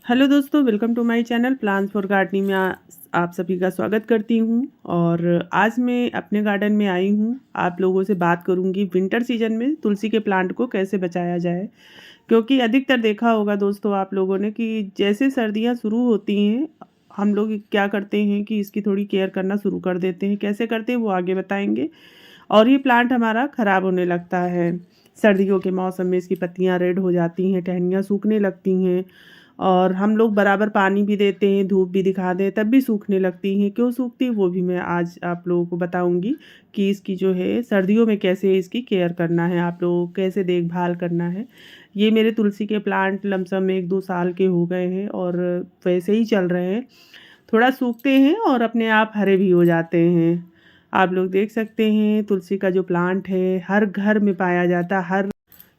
Hello दोस्तों, welcome to my channel plans for gardening में आप सभी का स्वागत करती हूं। और आज मैं अपने गार्डन में आई हूं। आप लोगों से बात करूंगी विंटर सीजन में तुलसी के प्लांट को कैसे बचाया जाए, क्योंकि अधिकतर देखा होगा दोस्तों आप लोगों ने कि जैसे सर्दियां शुरू होती हैं हम लोग क्या करते हैं कि इसकी थोड़ी केयर करना शुरू कर देते हैं। कैसे करते हैं वो आगे बताएंगे। और ये प्लांट हमारा ख़राब होने लगता है। सर्दियों के मौसम में इसकी पत्तियां रेड हो जाती हैं, टहनियाँ सूखने लगती हैं और हम लोग बराबर पानी भी देते हैं, धूप भी दिखा दें, तब भी सूखने लगती हैं। क्यों सूखती है वो भी मैं आज आप लोगों को बताऊंगी कि इसकी जो है सर्दियों में कैसे इसकी केयर करना है, आप लोगों को कैसे देखभाल करना है। ये मेरे तुलसी के प्लांट लमसम 1-2 साल के हो गए हैं और वैसे ही चल रहे हैं। थोड़ा सूखते हैं और अपने आप हरे भी हो जाते हैं। आप लोग देख सकते हैं तुलसी का जो प्लांट है हर घर में पाया जाता, हर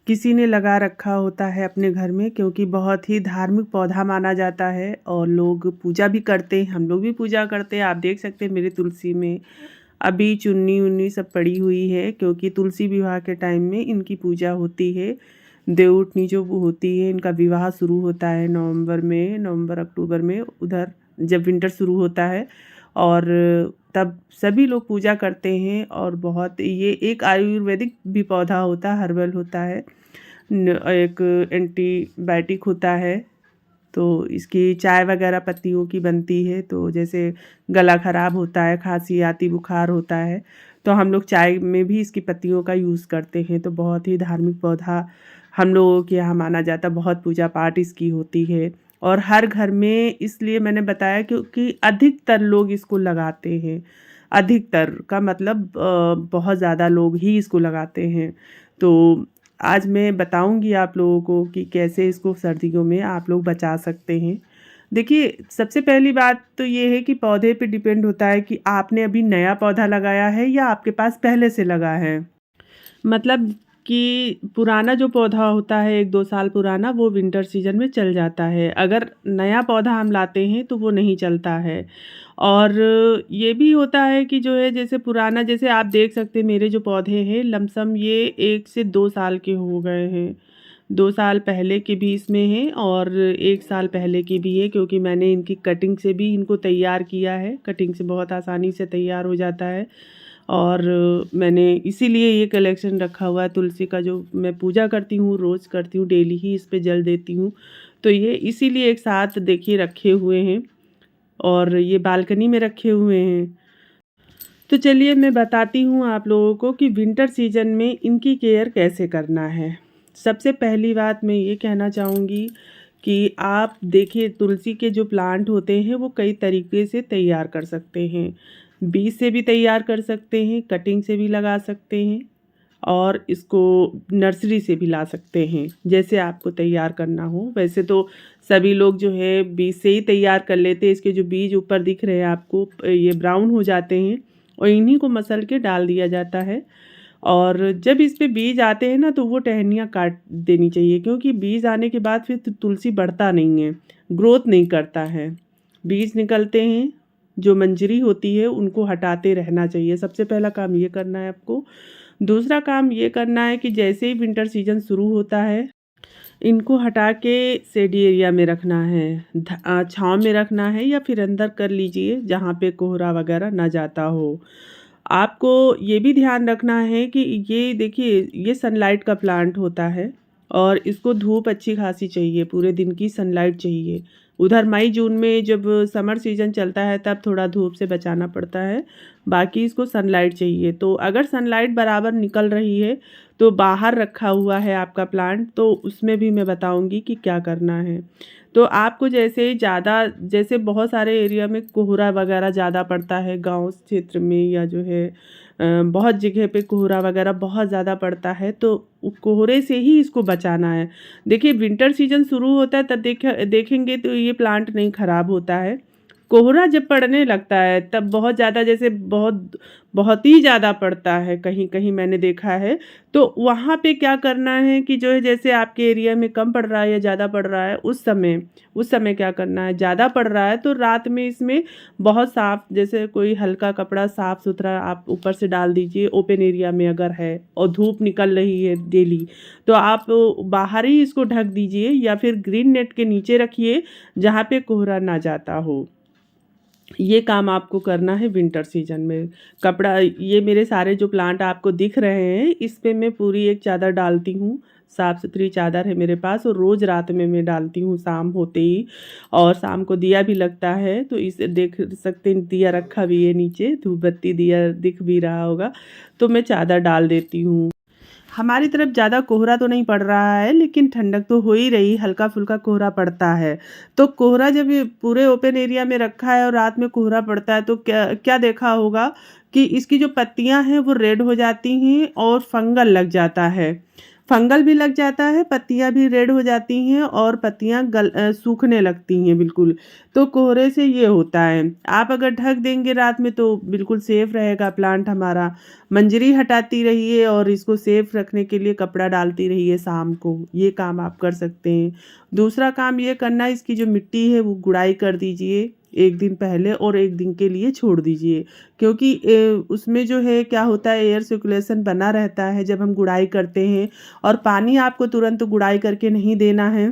किसी ने लगा रखा होता है अपने घर में, क्योंकि बहुत ही धार्मिक पौधा माना जाता है और लोग पूजा भी करते हैं। हम लोग भी पूजा करते हैं। आप देख सकते हैं मेरी तुलसी में अभी चुन्नी उन्नी सब पड़ी हुई है, क्योंकि तुलसी विवाह के टाइम में इनकी पूजा होती है। देवउठनी जो वो होती है, इनका विवाह शुरू होता है नवंबर अक्टूबर में, उधर जब विंटर शुरू होता है और तब सभी लोग पूजा करते हैं। और बहुत ये एक आयुर्वेदिक भी पौधा होता है, हर्बल होता है, एक एंटीबायोटिक होता है। तो इसकी चाय वगैरह पत्तियों की बनती है। तो जैसे गला ख़राब होता है, खांसी आती, बुखार होता है, तो हम लोग चाय में भी इसकी पत्तियों का यूज़ करते हैं। तो बहुत ही धार्मिक पौधा हम लोगों के यहाँ माना जाता, बहुत पूजा पाठ इसकी होती है और हर घर में। इसलिए मैंने बताया क्योंकि अधिकतर लोग इसको लगाते हैं। अधिकतर का मतलब बहुत ज़्यादा लोग ही इसको लगाते हैं। तो आज मैं बताऊंगी आप लोगों को कि कैसे इसको सर्दियों में आप लोग बचा सकते हैं। देखिए, सबसे पहली बात तो ये है कि पौधे पे डिपेंड होता है कि आपने अभी नया पौधा लगाया है या आपके पास पहले से लगा है। मतलब कि पुराना जो पौधा होता है 1-2 साल पुराना, वो विंटर सीजन में चल जाता है। अगर नया पौधा हम लाते हैं तो वो नहीं चलता है। और ये भी होता है कि जो है जैसे पुराना, जैसे आप देख सकते हैं मेरे जो पौधे हैं लमसम ये 1 से 2 साल के हो गए हैं। 2 साल पहले के भी इसमें हैं और 1 साल पहले के भी है, क्योंकि मैंने इनकी कटिंग से भी इनको तैयार किया है। कटिंग से बहुत आसानी से तैयार हो जाता है। और मैंने इसीलिए ये कलेक्शन रखा हुआ है तुलसी का, जो मैं पूजा करती हूँ, रोज़ करती हूँ, डेली ही इस पे जल देती हूँ। तो ये इसीलिए एक साथ देखिए रखे हुए हैं और ये बालकनी में रखे हुए हैं। तो चलिए मैं बताती हूँ आप लोगों को कि विंटर सीजन में इनकी केयर कैसे करना है। सबसे पहली बात मैं ये कहना चाहूँगी कि आप देखिए तुलसी के जो प्लांट होते हैं वो कई तरीके से तैयार कर सकते हैं। बीज से भी तैयार कर सकते हैं, कटिंग से भी लगा सकते हैं और इसको नर्सरी से भी ला सकते हैं। जैसे आपको तैयार करना हो, वैसे तो सभी लोग जो है बीज से ही तैयार कर लेते हैं। इसके जो बीज ऊपर दिख रहे हैं आपको, ये ब्राउन हो जाते हैं और इन्हीं को मसल के डाल दिया जाता है। और जब इस पे बीज आते हैं ना तो वो टहनियाँ काट देनी चाहिए, क्योंकि बीज आने के बाद फिर तुलसी बढ़ता नहीं है, ग्रोथ नहीं करता है। बीज निकलते हैं, जो मंजरी होती है उनको हटाते रहना चाहिए। सबसे पहला काम ये करना है आपको। दूसरा काम ये करना है कि जैसे ही विंटर सीजन शुरू होता है इनको हटा के शेडी एरिया में रखना है, छाँव में रखना है, या फिर अंदर कर लीजिए जहाँ पे कोहरा वगैरह ना जाता हो। आपको ये भी ध्यान रखना है कि ये देखिए ये सनलाइट का प्लांट होता है और इसको धूप अच्छी खासी चाहिए, पूरे दिन की सनलाइट चाहिए। उधर मई जून में जब समर सीजन चलता है तब थोड़ा धूप से बचाना पड़ता है, बाकी इसको सनलाइट चाहिए। तो अगर सनलाइट बराबर निकल रही है तो बाहर रखा हुआ है आपका प्लांट, तो उसमें भी मैं बताऊंगी कि क्या करना है। तो आपको जैसे ज़्यादा, जैसे बहुत सारे एरिया में कोहरा वगैरह ज़्यादा पड़ता है गांव क्षेत्र में, या जो है बहुत जगह पे कोहरा वगैरह बहुत ज़्यादा पड़ता है, तो कोहरे से ही इसको बचाना है। देखिए विंटर सीजन शुरू होता है तब देखेंगे तो ये प्लांट नहीं ख़राब होता है। कोहरा जब पड़ने लगता है तब बहुत ज़्यादा, जैसे बहुत बहुत ही ज़्यादा पड़ता है कहीं कहीं मैंने देखा है, तो वहाँ पे क्या करना है कि जो है जैसे आपके एरिया में कम पड़ रहा है या ज़्यादा पड़ रहा है, उस समय क्या करना है, ज़्यादा पड़ रहा है तो रात में इसमें बहुत साफ, जैसे कोई हल्का कपड़ा साफ सुथरा आप ऊपर से डाल दीजिए ओपन एरिया में अगर है और धूप निकल रही है डेली, तो आप बाहर ही इसको ढक दीजिए या फिर ग्रीन नेट के नीचे रखिए जहाँ पे कोहरा ना जाता हो। ये काम आपको करना है विंटर सीजन में। कपड़ा, ये मेरे सारे जो प्लांट आपको दिख रहे हैं इस पे मैं पूरी एक चादर डालती हूँ, साफ़ सुथरी चादर है मेरे पास, और रोज़ रात में मैं डालती हूँ शाम होते ही। और शाम को दिया भी लगता है, तो इसे देख सकते हैं दिया रखा भी है नीचे, धूप बत्ती दिया दिख भी रहा होगा, तो मैं चादर डाल देती हूँ। हमारी तरफ ज़्यादा कोहरा तो नहीं पड़ रहा है, लेकिन ठंडक तो हो ही रही, हल्का फुल्का कोहरा पड़ता है। तो कोहरा जब ये पूरे ओपन एरिया में रखा है और रात में कोहरा पड़ता है तो क्या क्या देखा होगा कि इसकी जो पत्तियां हैं वो रेड हो जाती हैं और फंगल लग जाता है, फंगल भी लग जाता है, पत्तियां भी रेड हो जाती हैं और पत्तियां सूखने लगती हैं बिल्कुल। तो कोहरे से ये होता है। आप अगर ढक देंगे रात में तो बिल्कुल सेफ रहेगा प्लांट हमारा। मंजरी हटाती रहिए और इसको सेफ रखने के लिए कपड़ा डालती रहिए शाम को, ये काम आप कर सकते हैं। दूसरा काम ये करना, इसकी जो मिट्टी है वो गुड़ाई कर दीजिए एक दिन पहले और एक दिन के लिए छोड़ दीजिए, क्योंकि उसमें जो है क्या होता है, एयर सर्कुलेशन बना रहता है जब हम गुड़ाई करते हैं। और पानी आपको तुरंत गुड़ाई करके नहीं देना है,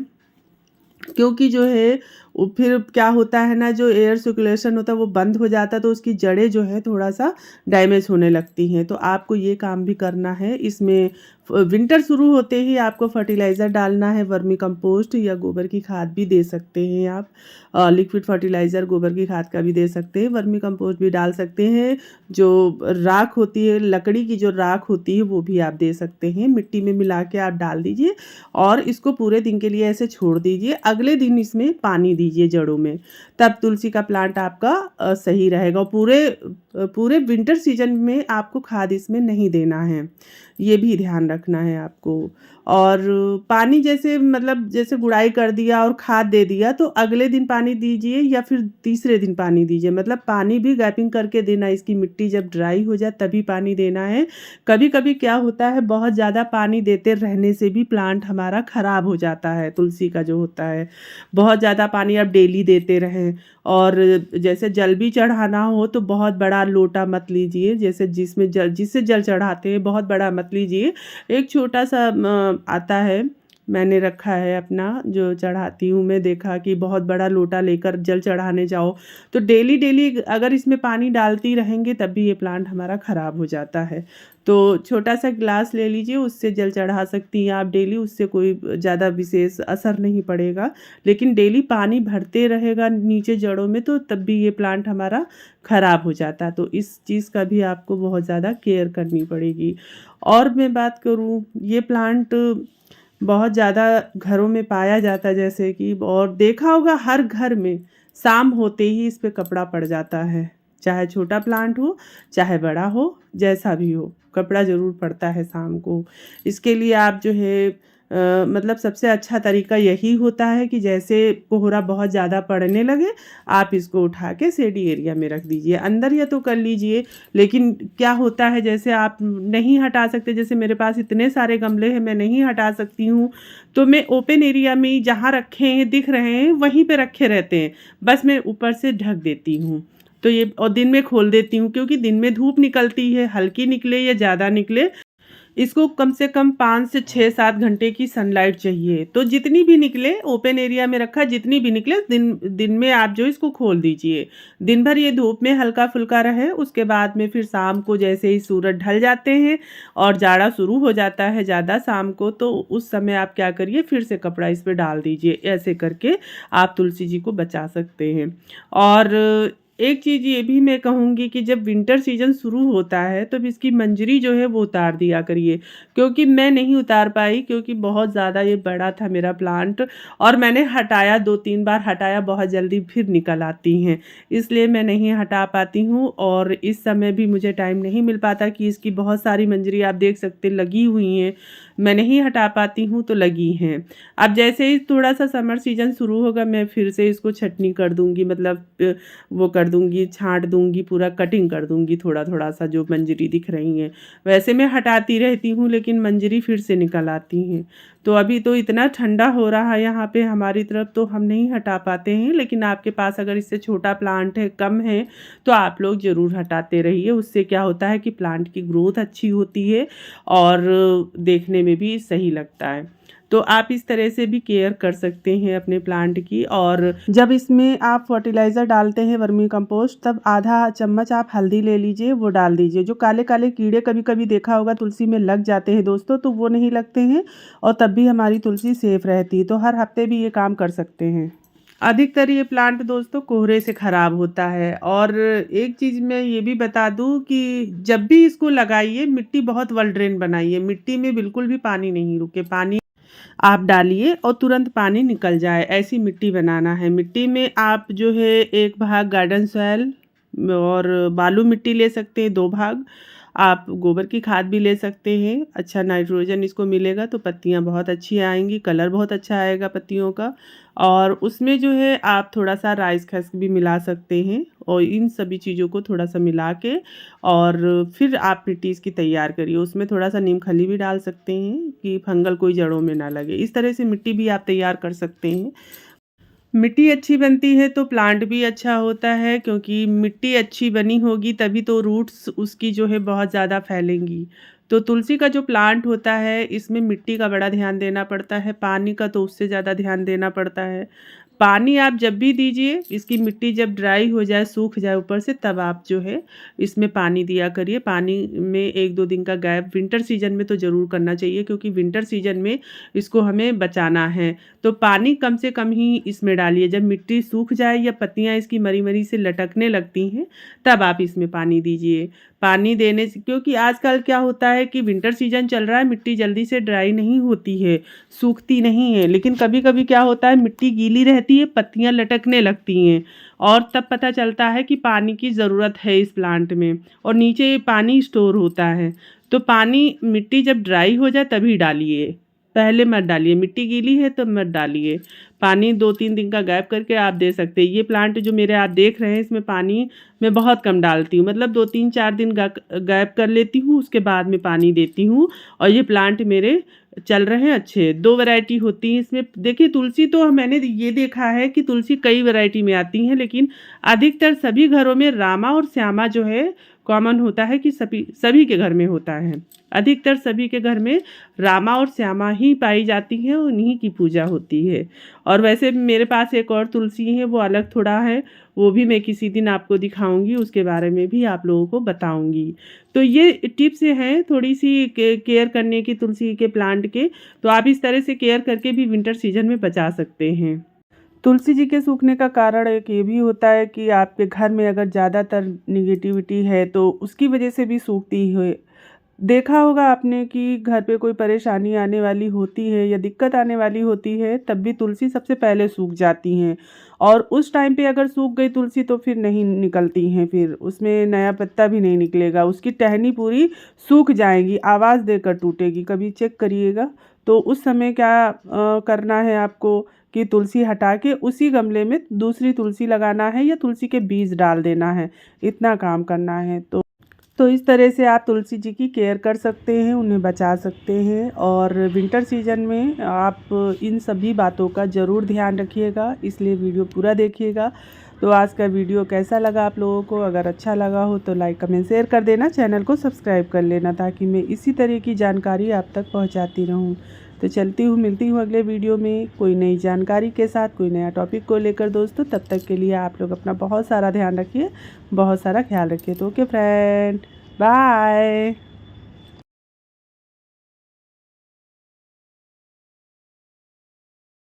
क्योंकि जो है वो फिर क्या होता है ना, जो एयर सर्कुलेशन होता है वो बंद हो जाता है तो उसकी जड़ें जो है थोड़ा सा डैमेज होने लगती हैं। तो आपको ये काम भी करना है इसमें। विंटर शुरू होते ही आपको फर्टिलाइज़र डालना है, वर्मी कंपोस्ट या गोबर की खाद भी दे सकते हैं आप। लिक्विड फर्टिलाइज़र गोबर की खाद का भी दे सकते हैं, वर्मी कंपोस्ट भी डाल सकते हैं। जो राख होती है, लकड़ी की जो राख होती है वो भी आप दे सकते हैं, मिट्टी में मिला के आप डाल दीजिए और इसको पूरे दिन के लिए ऐसे छोड़ दीजिए। अगले दिन इसमें पानी दीजिए जड़ों में, तब तुलसी का प्लांट आपका सही रहेगा। पूरे विंटर सीजन में आपको खाद इसमें नहीं देना है, ये भी ध्यान रखना है आपको। और पानी जैसे, मतलब जैसे गुड़ाई कर दिया और खाद दे दिया तो अगले दिन पानी दीजिए या फिर तीसरे दिन पानी दीजिए, मतलब पानी भी गैपिंग करके देना। इसकी मिट्टी जब ड्राई हो जाए तभी पानी देना है। कभी कभी क्या होता है, बहुत ज़्यादा पानी देते रहने से भी प्लांट हमारा ख़राब हो जाता है। तुलसी का जो होता है, बहुत ज़्यादा पानी आप डेली देते रहें। और जैसे जल भी चढ़ाना हो तो बहुत बड़ा लोटा मत लीजिए, जैसे जिससे जल चढ़ाते हैं बहुत बड़ा मत लीजिए। एक छोटा सा आता है, मैंने रखा है अपना जो चढ़ाती हूँ, मैं देखा कि बहुत बड़ा लोटा लेकर जल चढ़ाने जाओ तो डेली डेली अगर इसमें पानी डालती रहेंगे तब भी ये प्लांट हमारा ख़राब हो जाता है। तो छोटा सा गिलास ले लीजिए, उससे जल चढ़ा सकती हैं आप डेली, उससे कोई ज़्यादा विशेष असर नहीं पड़ेगा। लेकिन डेली पानी भरते रहेगा नीचे जड़ों में तो तब भी ये प्लांट हमारा ख़राब हो जाता है। तो इस चीज़ का भी आपको बहुत ज़्यादा केयर करनी पड़ेगी। और मैं बात करूँ, ये प्लांट बहुत ज़्यादा घरों में पाया जाता है, जैसे कि, और देखा होगा हर घर में शाम होते ही इस पे कपड़ा पड़ जाता है, चाहे छोटा प्लांट हो चाहे बड़ा हो, जैसा भी हो कपड़ा ज़रूर पड़ता है शाम को। इसके लिए आप जो है मतलब सबसे अच्छा तरीका यही होता है कि जैसे कोहरा बहुत ज़्यादा पड़ने लगे आप इसको उठा के शेडी एरिया में रख दीजिए, अंदर या तो कर लीजिए। लेकिन क्या होता है, जैसे आप नहीं हटा सकते, जैसे मेरे पास इतने सारे गमले हैं मैं नहीं हटा सकती हूँ, तो मैं ओपन एरिया में जहाँ रखे हैं दिख रहे हैं वहीं पे रखे रहते हैं, बस मैं ऊपर से ढक देती हूँ। तो ये, और दिन में खोल देती हूँ क्योंकि दिन में धूप निकलती है, हल्की निकले या ज़्यादा निकले, इसको कम से कम 5 से 6-7 घंटे की सनलाइट चाहिए। तो जितनी भी निकले, ओपन एरिया में रखा, जितनी भी निकले दिन दिन में आप जो इसको खोल दीजिए। दिन भर ये धूप में हल्का फुल्का रहे, उसके बाद में फिर शाम को जैसे ही सूरज ढल जाते हैं और जाड़ा शुरू हो जाता है ज़्यादा शाम को, तो उस समय आप क्या करिए, फिर से कपड़ा इस पर डाल दीजिए। ऐसे करके आप तुलसी जी को बचा सकते हैं। और एक चीज़ ये भी मैं कहूँगी कि जब विंटर सीजन शुरू होता है तब इसकी मंजरी जो है वो उतार दिया करिए, क्योंकि मैं नहीं उतार पाई, क्योंकि बहुत ज़्यादा ये बड़ा था मेरा प्लांट और मैंने हटाया, 2-3 बार हटाया, बहुत जल्दी फिर निकल आती हैं, इसलिए मैं नहीं हटा पाती हूँ। और इस समय भी मुझे टाइम नहीं मिल पाता कि इसकी बहुत सारी मंजरी आप देख सकते लगी हुई हैं, मैं नहीं हटा पाती हूँ तो लगी हैं। अब जैसे ही थोड़ा सा समर सीजन शुरू होगा मैं फिर से इसको छटनी कर दूँगी, मतलब वो कर दूँगी, छाँट दूँगी, पूरा कटिंग कर दूँगी थोड़ा थोड़ा सा जो मंजरी दिख रही हैं। वैसे मैं हटाती रहती हूँ लेकिन मंजरी फिर से निकल आती हैं। तो अभी तो इतना ठंडा हो रहा है यहाँ पे हमारी तरफ, तो हम नहीं हटा पाते हैं, लेकिन आपके पास अगर इससे छोटा प्लांट है, कम है, तो आप लोग ज़रूर हटाते रहिए। उससे क्या होता है कि प्लांट की ग्रोथ अच्छी होती है और देखने में भी सही लगता है। तो आप इस तरह से भी केयर कर सकते हैं अपने प्लांट की। और जब इसमें आप फर्टिलाइज़र डालते हैं वर्मी कंपोस्ट, तब आधा चम्मच आप हल्दी ले लीजिए, वो डाल दीजिए। जो काले काले कीड़े कभी कभी देखा होगा तुलसी में लग जाते हैं दोस्तों, तो वो नहीं लगते हैं और तब भी हमारी तुलसी सेफ रहती है। तो हर हफ्ते भी ये काम कर सकते हैं। अधिकतर ये प्लांट दोस्तों कोहरे से ख़राब होता है। और एक चीज़ मैं ये भी बता दूं कि जब भी इसको लगाइए मिट्टी बहुत वेल ड्रेन बनाइए। मिट्टी में बिल्कुल भी पानी नहीं रुके, पानी आप डालिए और तुरंत पानी निकल जाए, ऐसी मिट्टी बनाना है। मिट्टी में आप जो है 1 भाग गार्डन सॉइल और बालू मिट्टी ले सकते हैं, 2 भाग आप गोबर की खाद भी ले सकते हैं। अच्छा नाइट्रोजन इसको मिलेगा तो पत्तियां बहुत अच्छी आएंगी, कलर बहुत अच्छा आएगा पत्तियों का। और उसमें जो है आप थोड़ा सा राइस खस्क भी मिला सकते हैं और इन सभी चीज़ों को थोड़ा सा मिला के और फिर आप मिट्टी इसकी तैयार करिए। उसमें थोड़ा सा नीम खली भी डाल सकते हैं कि फंगल कोई जड़ों में ना लगे। इस तरह से मिट्टी भी आप तैयार कर सकते हैं। मिट्टी अच्छी बनती है तो प्लांट भी अच्छा होता है, क्योंकि मिट्टी अच्छी बनी होगी तभी तो रूट्स उसकी जो है बहुत ज़्यादा फैलेंगी। तो तुलसी का जो प्लांट होता है इसमें मिट्टी का बड़ा ध्यान देना पड़ता है, पानी का तो उससे ज़्यादा ध्यान देना पड़ता है। पानी आप जब भी दीजिए, इसकी मिट्टी जब ड्राई हो जाए, सूख जाए ऊपर से, तब आप जो है इसमें पानी दिया करिए। पानी में 1-2 दिन का गैप विंटर सीजन में तो ज़रूर करना चाहिए, क्योंकि विंटर सीजन में इसको हमें बचाना है। तो पानी कम से कम ही इसमें डालिए। जब मिट्टी सूख जाए या पत्तियां इसकी मरी मरी से लटकने लगती हैं, तब आप इसमें पानी दीजिए। पानी देने से, क्योंकि आजकल क्या होता है कि विंटर सीजन चल रहा है, मिट्टी जल्दी से ड्राई नहीं होती है, सूखती नहीं है, लेकिन कभी कभी क्या होता है मिट्टी गीली रहती है, पत्तियां लटकने लगती हैं और तब पता चलता है कि पानी की ज़रूरत है इस प्लांट में और नीचे पानी स्टोर होता है। तो पानी मिट्टी जब ड्राई हो जाए तभी डालिए, पहले मत डालिए। मिट्टी गीली है तो मत डालिए। पानी 2-3 दिन का गैप करके आप दे सकते हैं। ये प्लांट जो मेरे आप देख रहे हैं इसमें पानी मैं बहुत कम डालती हूँ, मतलब 2-3-4 दिन गैप कर लेती हूँ, उसके बाद में पानी देती हूँ। और ये प्लांट मेरे चल रहे हैं अच्छे। 2 वैरायटी होती है इसमें। देखिए तुलसी तो मैंने ये देखा है कि तुलसी कई वैरायटी में आती हैं, लेकिन अधिकतर सभी घरों में रामा और श्यामा जो है कॉमन होता है कि सभी के घर में होता है। अधिकतर सभी के घर में रामा और श्यामा ही पाई जाती हैं, उन्हीं की पूजा होती है। और वैसे मेरे पास एक और तुलसी है, वो अलग थोड़ा है, वो भी मैं किसी दिन आपको दिखाऊंगी, उसके बारे में भी आप लोगों को बताऊंगी। तो ये टिप्स हैं थोड़ी सी केयर करने की तुलसी के प्लांट के। तो आप इस तरह से केयर करके भी विंटर सीजन में बचा सकते हैं। तुलसी जी के सूखने का कारण एक ये भी होता है कि आपके घर में अगर ज़्यादातर निगेटिविटी है तो उसकी वजह से भी सूखती है। देखा होगा आपने कि घर पे कोई परेशानी आने वाली होती है या दिक्कत आने वाली होती है, तब भी तुलसी सबसे पहले सूख जाती हैं। और उस टाइम पे अगर सूख गई तुलसी तो फिर नहीं निकलती हैं, फिर उसमें नया पत्ता भी नहीं निकलेगा, उसकी टहनी पूरी सूख जाएगी, आवाज़ देकर टूटेगी। कभी चेक करिएगा। तो उस समय क्या करना है आपको कि तुलसी हटा के उसी गमले में दूसरी तुलसी लगाना है या तुलसी के बीज डाल देना है, इतना काम करना है। तो इस तरह से आप तुलसी जी की केयर कर सकते हैं, उन्हें बचा सकते हैं। और विंटर सीजन में आप इन सभी बातों का ज़रूर ध्यान रखिएगा, इसलिए वीडियो पूरा देखिएगा। तो आज का वीडियो कैसा लगा आप लोगों को? अगर अच्छा लगा हो तो लाइक कमेंट शेयर कर देना, चैनल को सब्सक्राइब कर लेना, ताकि मैं इसी तरह की जानकारी आप तक पहुंचाती रहूं। तो चलती हूँ, मिलती हूँ अगले वीडियो में कोई नई जानकारी के साथ, कोई नया टॉपिक को लेकर दोस्तों। तब तक के लिए आप लोग अपना बहुत सारा ध्यान रखिए, बहुत सारा ख्याल रखिए। तो ओके फ्रेंड, बाय।